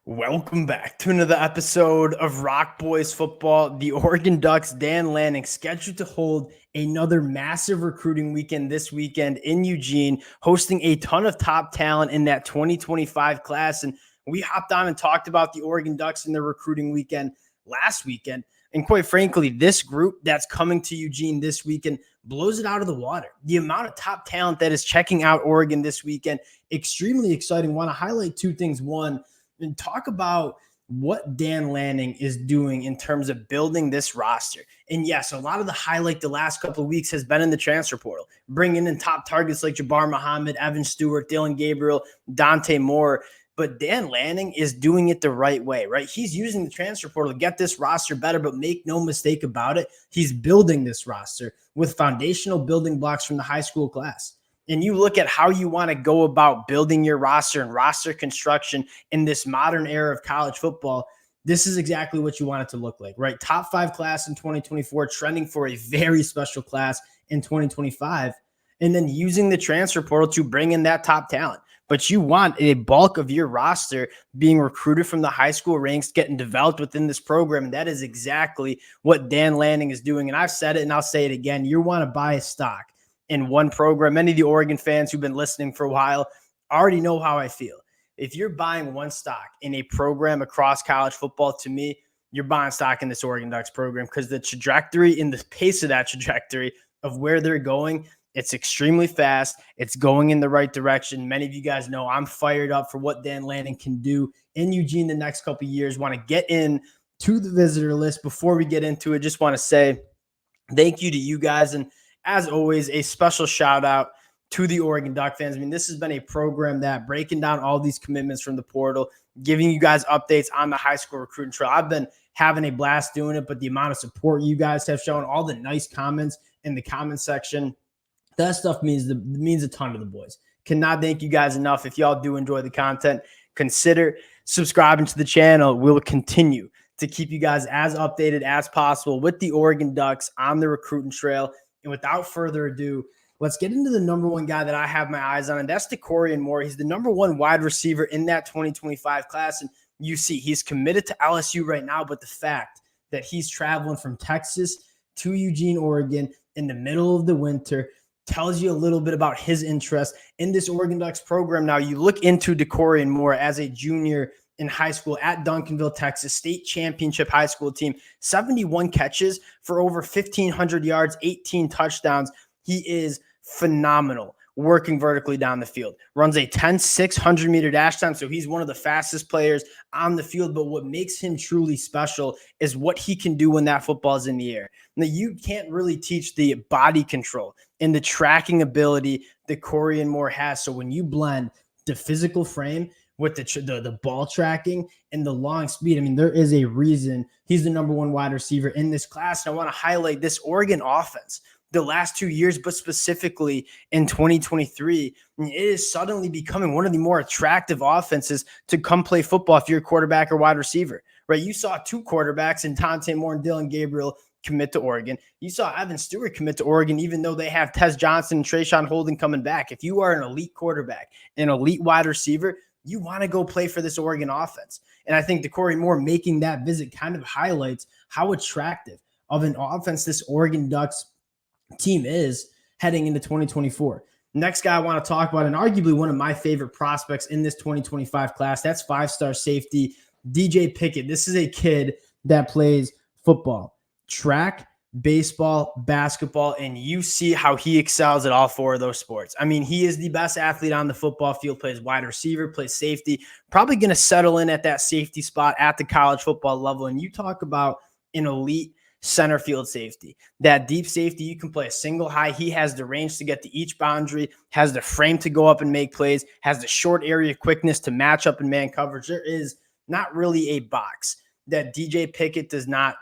Welcome back to another episode of Rock Boys Football. The Oregon Ducks, Dan Lanning, scheduled to hold another massive recruiting weekend this weekend in Eugene, hosting a ton of top talent in that 2025 class. And we hopped on and talked about the Oregon Ducks in their recruiting weekend last weekend. And quite frankly, this group that's coming to Eugene this weekend blows it out of the water. The amount of top talent that is checking out Oregon this weekend, extremely exciting. Want to highlight two things. One, and talk about what Dan Lanning is doing in terms of building this roster. And yes, a lot of the highlight the last couple of weeks has been in the transfer portal, bringing in top targets like Jabbar Muhammad, Evan Stewart, Dylan Gabriel, Dante Moore. But Dan Lanning is doing it the right way, right? He's using the transfer portal to get this roster better, but make no mistake about it, he's building this roster with foundational building blocks from the high school class. And you look at how you want to go about building your roster and roster construction in this modern era of college football, this is exactly what you want it to look like, right? Top 5 class in 2024, trending for a very special class in 2025, and then using the transfer portal to bring in that top talent. But you want a bulk of your roster being recruited from the high school ranks, getting developed within this program. And that is exactly what Dan Lanning is doing. And I've said it and I'll say it again. You want to buy a stock in one program. Many of the Oregon fans who've been listening for a while already know how I feel. If you're buying one stock in a program across college football, to me, you're buying stock in this Oregon Ducks program because the trajectory and the pace of that trajectory of where they're going, it's extremely fast. It's going in the right direction. Many of you guys know I'm fired up for what Dan Lanning can do in Eugene the next couple of years. Want to get in to the visitor list. Before we get into it, just want to say thank you to you guys. And as always, a special shout out to the Oregon Duck fans. I mean, this has been a program that breaking down all these commitments from the portal, giving you guys updates on the high school recruiting trail. I've been having a blast doing it, but the amount of support you guys have shown, all the nice comments in the comment section, that stuff means a ton to the boys. Cannot thank you guys enough. If y'all do enjoy the content, consider subscribing to the channel. We'll continue to keep you guys as updated as possible with the Oregon Ducks on the recruiting trail. And without further ado, let's get into the number one guy that I have my eyes on, and that's DeCorian Moore. He's the number one wide receiver in that 2025 class. And you see, he's committed to LSU right now, but the fact that he's traveling from Texas to Eugene, Oregon in the middle of the winter tells you a little bit about his interest in this Oregon Ducks program. Now, you look into DeCorian Moore as a junior in high school at Duncanville, Texas, state championship high school team, 71 catches for over 1,500 yards, 18 touchdowns. He is phenomenal working vertically down the field. Runs a 10,600 meter dash time, so he's one of the fastest players on the field. But what makes him truly special is what he can do when that football is in the air. Now, you can't really teach the body control and the tracking ability that DeCorian Moore has. So when you blend the physical frame with the ball tracking and the long speed, I mean, there is a reason he's the number one wide receiver in this class. And I want to highlight this Oregon offense the last 2 years, but specifically in 2023, it is suddenly becoming one of the more attractive offenses to come play football if you're a quarterback or wide receiver, right? You saw 2 quarterbacks in Dante Moore and Dylan Gabriel commit to Oregon. You saw Evan Stewart commit to Oregon, even though they have Tez Johnson and Trayshawn Holden coming back. If you are an elite quarterback, an elite wide receiver, you want to go play for this Oregon offense. And I think DeCorian Moore making that visit kind of highlights how attractive of an offense this Oregon Ducks team is heading into 2024. Next guy I want to talk about, and arguably one of my favorite prospects in this 2025 class, that's 5-star safety DJ Pickett. This is a kid that plays football, track, baseball, basketball, and you see how he excels at all 4 of those sports. I mean, he is the best athlete on the football field, plays wide receiver, plays safety, probably going to settle in at that safety spot at the college football level. And you talk about an elite center field safety, that deep safety, you can play a single high. He has the range to get to each boundary, has the frame to go up and make plays, has the short area quickness to match up in man coverage. There is not really a box that DJ Pickett does not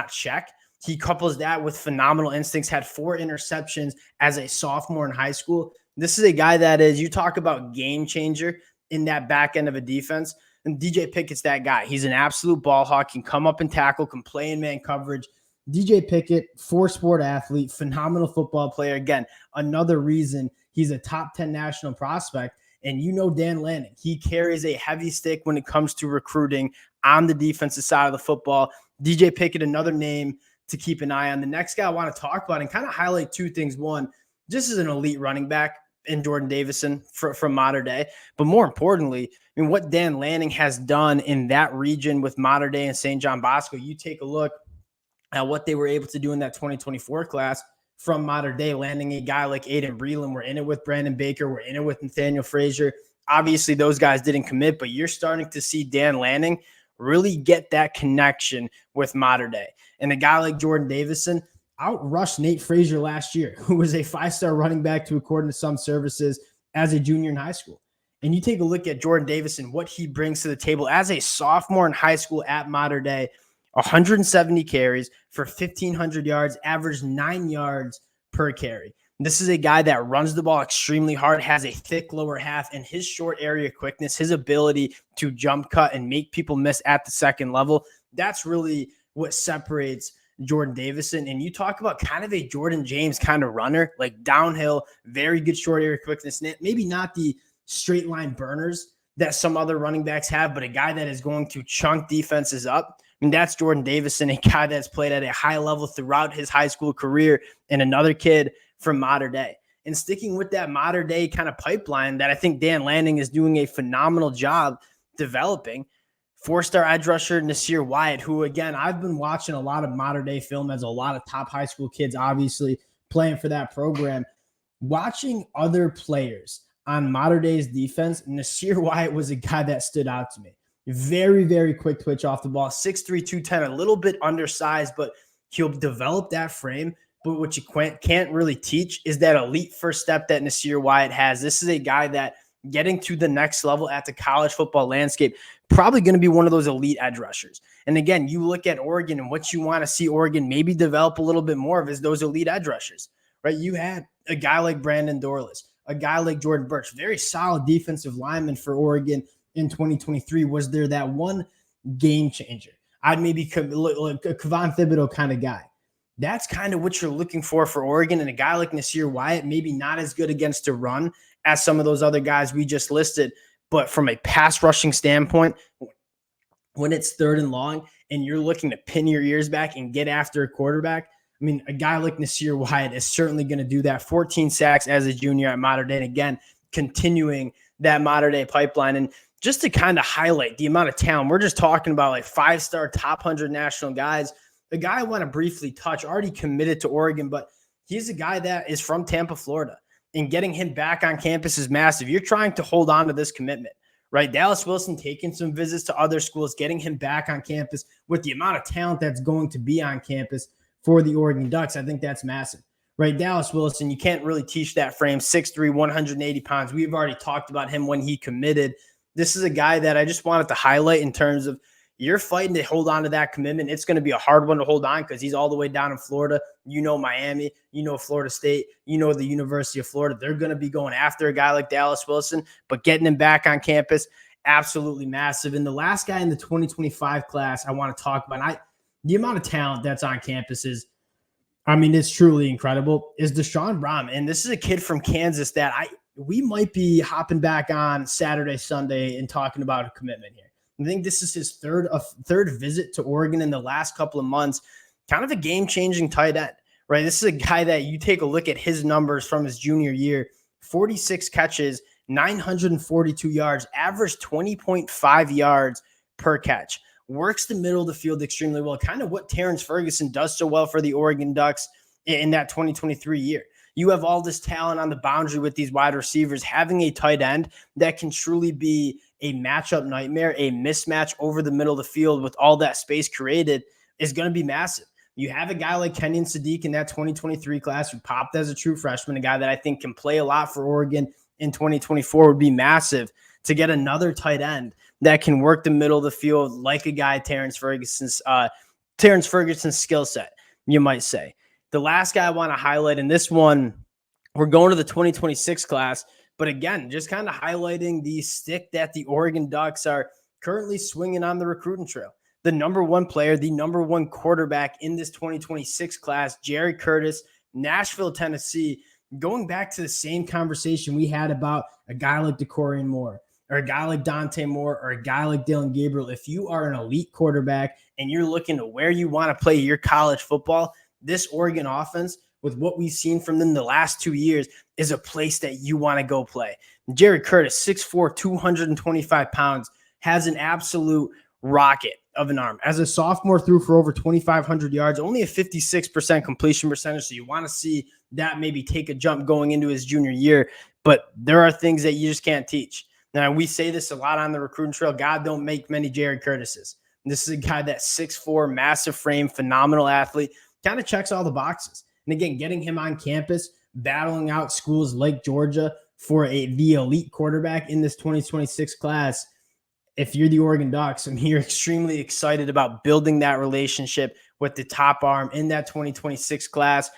check. He couples that with phenomenal instincts, had 4 interceptions as a sophomore in high school. This is a guy that is, you talk about game changer in that back end of a defense, and DJ Pickett's that guy. He's an absolute ball hawk, can come up and tackle, can play in man coverage. DJ Pickett, 4-sport athlete, phenomenal football player. Again, another reason he's a top 10 national prospect And Dan Lanning, he carries a heavy stick when it comes to recruiting on the defensive side of the football. DJ Pickett, another name to keep an eye on. The next guy I want to talk about and kind of highlight two things. One, this is an elite running back in Jordan Davison from Mater Dei. But more importantly, I mean, what Dan Lanning has done in that region with Mater Dei and St. John Bosco, you take a look at what they were able to do in that 2024 class from Mater Dei, landing a guy like Aiden Breland. We're in it with Brandon Baker. We're in it with Nathaniel Frazier. Obviously, those guys didn't commit, but you're starting to see Dan Lanning really get that connection with Mater Dei. And a guy like Jordan Davison outrushed Nate Frazier last year, who was a 5-star running back to according to some services as a junior in high school. And you take a look at Jordan Davison, what he brings to the table as a sophomore in high school at Mater Dei. 170 carries for 1,500 yards, averaged 9 yards per carry. This is a guy that runs the ball extremely hard, has a thick lower half, and his short area quickness, his ability to jump cut and make people miss at the second level, that's really what separates Jordan Davison. And you talk about kind of a Jordan James kind of runner, like downhill, very good short area quickness, maybe not the straight line burners that some other running backs have, but a guy that is going to chunk defenses up. I mean, that's Jordan Davison, a guy that's played at a high level throughout his high school career, and another kid from Mater Dei. And sticking with that Mater Dei kind of pipeline that I think Dan Lanning is doing a phenomenal job developing, 4-star edge rusher Nasir Wyatt, who, again, I've been watching a lot of Mater Dei film as a lot of top high school kids, obviously, playing for that program. Watching other players on Mater Dei's defense, Nasir Wyatt was a guy that stood out to me. Very, very quick twitch off the ball, 6'3", 210, a little bit undersized, but he'll develop that frame. But what you can't really teach is that elite first step that Nasir Wyatt has. This is a guy that getting to the next level at the college football landscape, probably going to be one of those elite edge rushers. And again, you look at Oregon and what you want to see Oregon maybe develop a little bit more of is those elite edge rushers, right? You had a guy like Brandon Dorless, a guy like Jordan Birch, very solid defensive lineman for Oregon in 2023. Was there that one game changer? I'd maybe like a Kevon Thibodeau kind of guy. That's kind of what you're looking for Oregon. And a guy like Nasir Wyatt, maybe not as good against a run as some of those other guys we just listed, but from a pass rushing standpoint, when it's third and long and you're looking to pin your ears back and get after a quarterback, I mean, a guy like Nasir Wyatt is certainly going to do that. 14 sacks as a junior at Mater Dei. And again, continuing that Mater Dei pipeline. And just to kind of highlight the amount of talent, we're just talking about like 5-star top 100 national guys. The guy I want to briefly touch, already committed to Oregon, but he's a guy that is from Tampa, Florida. And getting him back on campus is massive. You're trying to hold on to this commitment, right? Dallas Wilson taking some visits to other schools, getting him back on campus with the amount of talent that's going to be on campus for the Oregon Ducks. I think that's massive, right? Dallas Wilson, you can't really teach that frame, 6'3", 180 pounds. We've already talked about him when he committed. This is a guy that I just wanted to highlight in terms of you're fighting to hold on to that commitment. It's going to be a hard one to hold on because he's all the way down in Florida. Miami, Florida State, the University of Florida. They're going to be going after a guy like Dallas Wilson, but getting him back on campus, absolutely massive. And the last guy in the 2025 class I want to talk about, the amount of talent that's on campus is, it's truly incredible, is Deshaun Brom. And this is a kid from Kansas that we might be hopping back on Saturday, Sunday and talking about a commitment here. I think this is his third visit to Oregon in the last couple of months. Kind of a game-changing tight end, right? This is a guy that you take a look at his numbers from his junior year, 46 catches, 942 yards, average 20.5 yards per catch. Works the middle of the field extremely well, kind of what Terrence Ferguson does so well for the Oregon Ducks in that 2023 year. You have all this talent on the boundary with these wide receivers. Having a tight end that can truly be a matchup nightmare, a mismatch over the middle of the field with all that space created is going to be massive. You have a guy like Kenyon Sadiq in that 2023 class who popped as a true freshman, a guy that I think can play a lot for Oregon in 2024 would be massive. To get another tight end that can work the middle of the field like a guy Terrence Ferguson's skill set, you might say. The last guy I want to highlight, and this one, we're going to the 2026 class, but again, just kind of highlighting the stick that the Oregon Ducks are currently swinging on the recruiting trail. The number one player, the number one quarterback in this 2026 class, Jerry Curtis, Nashville, Tennessee. going back to the same conversation we had about a guy like DeCorian Moore or a guy like Dante Moore or a guy like Dylan Gabriel, if you are an elite quarterback and you're looking to where you want to play your college football, this Oregon offense, with what we've seen from them the last 2 years, is a place that you want to go play. Jerry Curtis, 6'4", 225 pounds, has an absolute rocket of an arm. As a sophomore, threw for over 2,500 yards, only a 56% completion percentage. So you want to see that maybe take a jump going into his junior year. But there are things that you just can't teach. Now, we say this a lot on the recruiting trail. God don't make many Jerry Curtises. This is a guy that's 6'4", massive frame, phenomenal athlete, kind of checks all the boxes. And again, getting him on campus, battling out schools like Georgia for the elite quarterback in this 2026 class. If you're the Oregon Ducks, and you're extremely excited about building that relationship with the top arm in that 2026 class. A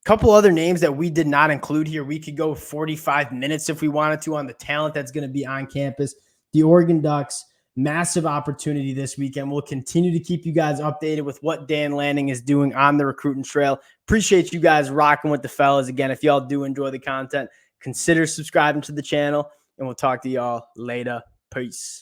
couple other names that we did not include here. We could go 45 minutes if we wanted to on the talent that's going to be on campus. The Oregon Ducks, massive opportunity this weekend. We'll continue to keep you guys updated with what Dan Lanning is doing on the recruiting trail. Appreciate you guys rocking with the fellas. Again, if y'all do enjoy the content, consider subscribing to the channel, and we'll talk to y'all later. Peace.